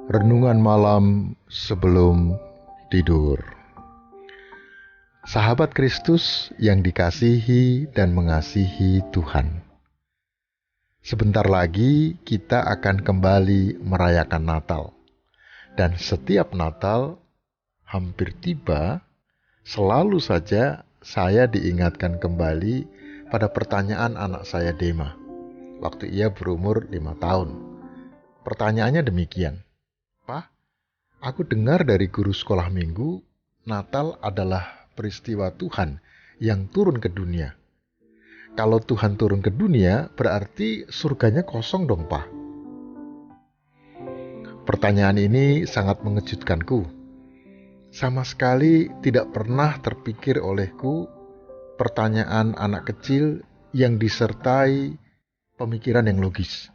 Renungan malam sebelum tidur. Sahabat Kristus yang dikasihi dan mengasihi Tuhan. Sebentar lagi kita akan kembali merayakan Natal. Dan setiap Natal hampir tiba, selalu saja saya diingatkan kembali pada pertanyaan anak saya Dema waktu ia berumur 5 tahun. Pertanyaannya demikian, "Pak, aku dengar dari guru sekolah minggu, Natal adalah peristiwa Tuhan yang turun ke dunia. Kalau Tuhan turun ke dunia, berarti surganya kosong dong, Pak." Pertanyaan ini sangat mengejutkanku. Sama sekali tidak pernah terpikir olehku pertanyaan anak kecil yang disertai pemikiran yang logis.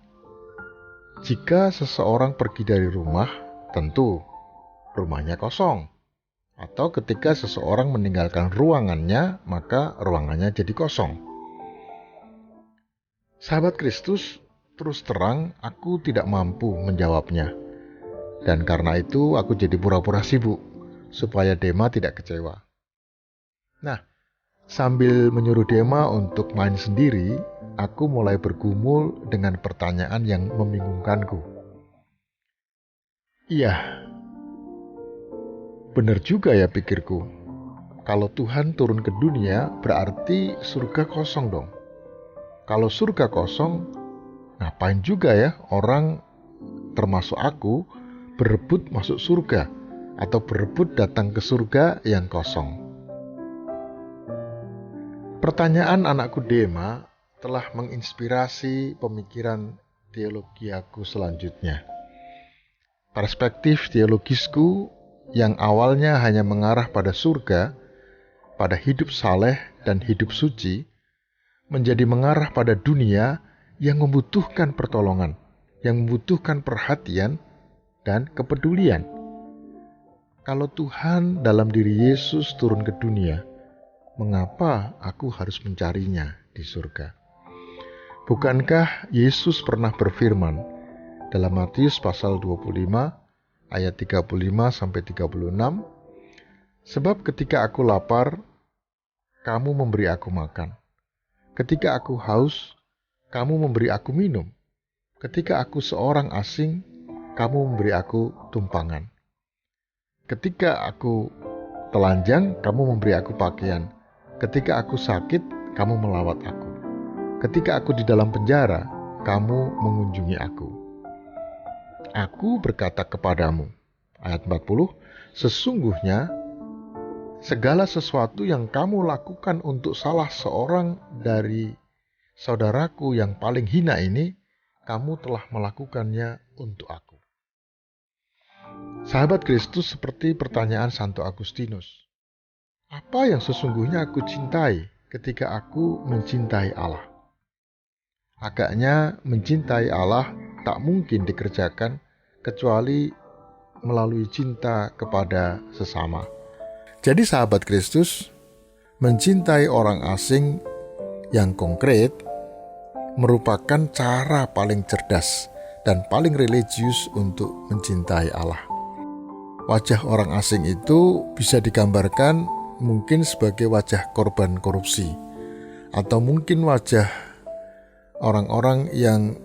Jika seseorang pergi dari rumah, tentu rumahnya kosong. Atau ketika seseorang meninggalkan ruangannya, maka ruangannya jadi kosong. Sahabat Kristus, terus terang aku tidak mampu menjawabnya. Dan karena itu aku jadi pura-pura sibuk, supaya Dema tidak kecewa. Nah, sambil menyuruh Dema untuk main sendiri, aku mulai bergumul dengan pertanyaan yang membingungkanku. Iya, benar juga ya pikirku. Kalau Tuhan turun ke dunia, berarti surga kosong dong. Kalau surga kosong, ngapain juga ya orang, termasuk aku, berebut masuk surga atau berebut datang ke surga yang kosong? Pertanyaan anakku Dema telah menginspirasi pemikiran teologi aku selanjutnya. Perspektif teologisku yang awalnya hanya mengarah pada surga, pada hidup saleh dan hidup suci, menjadi mengarah pada dunia yang membutuhkan pertolongan, yang membutuhkan perhatian dan kepedulian. Kalau Tuhan dalam diri Yesus turun ke dunia, mengapa aku harus mencarinya di surga? Bukankah Yesus pernah berfirman dalam Matius pasal 25 ayat 35-36, "Sebab ketika aku lapar, kamu memberi aku makan. Ketika aku haus, kamu memberi aku minum. Ketika aku seorang asing, kamu memberi aku tumpangan. Ketika aku telanjang, kamu memberi aku pakaian. Ketika aku sakit, kamu melawat aku. Ketika aku di dalam penjara, kamu mengunjungi aku. Aku berkata kepadamu," ayat 40, "sesungguhnya segala sesuatu yang kamu lakukan untuk salah seorang dari saudaraku yang paling hina ini, kamu telah melakukannya untuk aku." Sahabat Kristus, seperti pertanyaan Santo Agustinus, apa yang sesungguhnya aku cintai ketika aku mencintai Allah? Agaknya mencintai Allah tak mungkin dikerjakan kecuali melalui cinta kepada sesama. Jadi sahabat Kristus, mencintai orang asing yang konkret merupakan cara paling cerdas dan paling religius untuk mencintai Allah. Wajah orang asing itu bisa digambarkan mungkin sebagai wajah korban korupsi, atau mungkin wajah orang-orang yang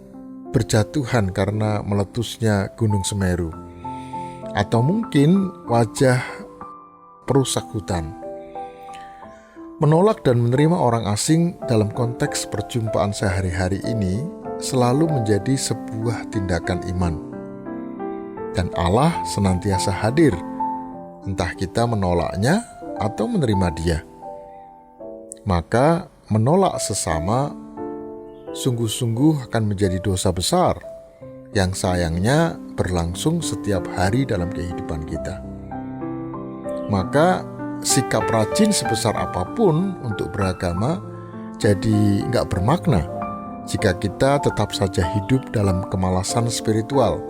berjatuhan karena meletusnya Gunung Semeru, atau mungkin wajah perusak hutan. Menolak dan menerima orang asing dalam konteks perjumpaan sehari-hari ini selalu menjadi sebuah tindakan iman. Dan Allah senantiasa hadir, entah kita menolaknya atau menerima Dia. Maka menolak sesama sungguh-sungguh akan menjadi dosa besar yang sayangnya berlangsung setiap hari dalam kehidupan kita. Maka sikap rajin sebesar apapun untuk beragama jadi nggak bermakna jika kita tetap saja hidup dalam kemalasan spiritual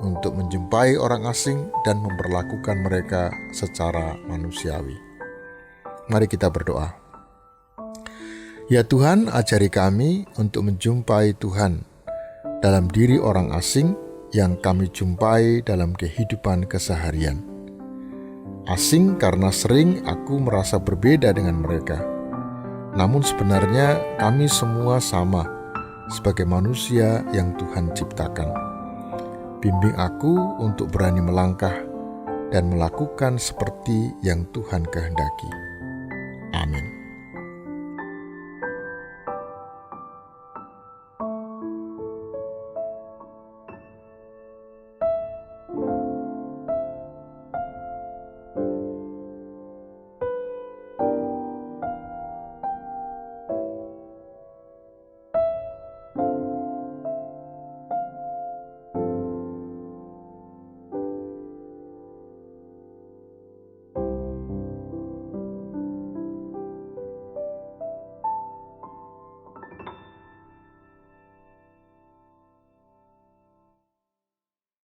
untuk menjumpai orang asing dan memperlakukan mereka secara manusiawi. Mari kita berdoa. Ya Tuhan, ajari kami untuk menjumpai Tuhan dalam diri orang asing yang kami jumpai dalam kehidupan keseharian. Asing karena sering aku merasa berbeda dengan mereka. Namun sebenarnya kami semua sama sebagai manusia yang Tuhan ciptakan. Bimbing aku untuk berani melangkah dan melakukan seperti yang Tuhan kehendaki. Amin.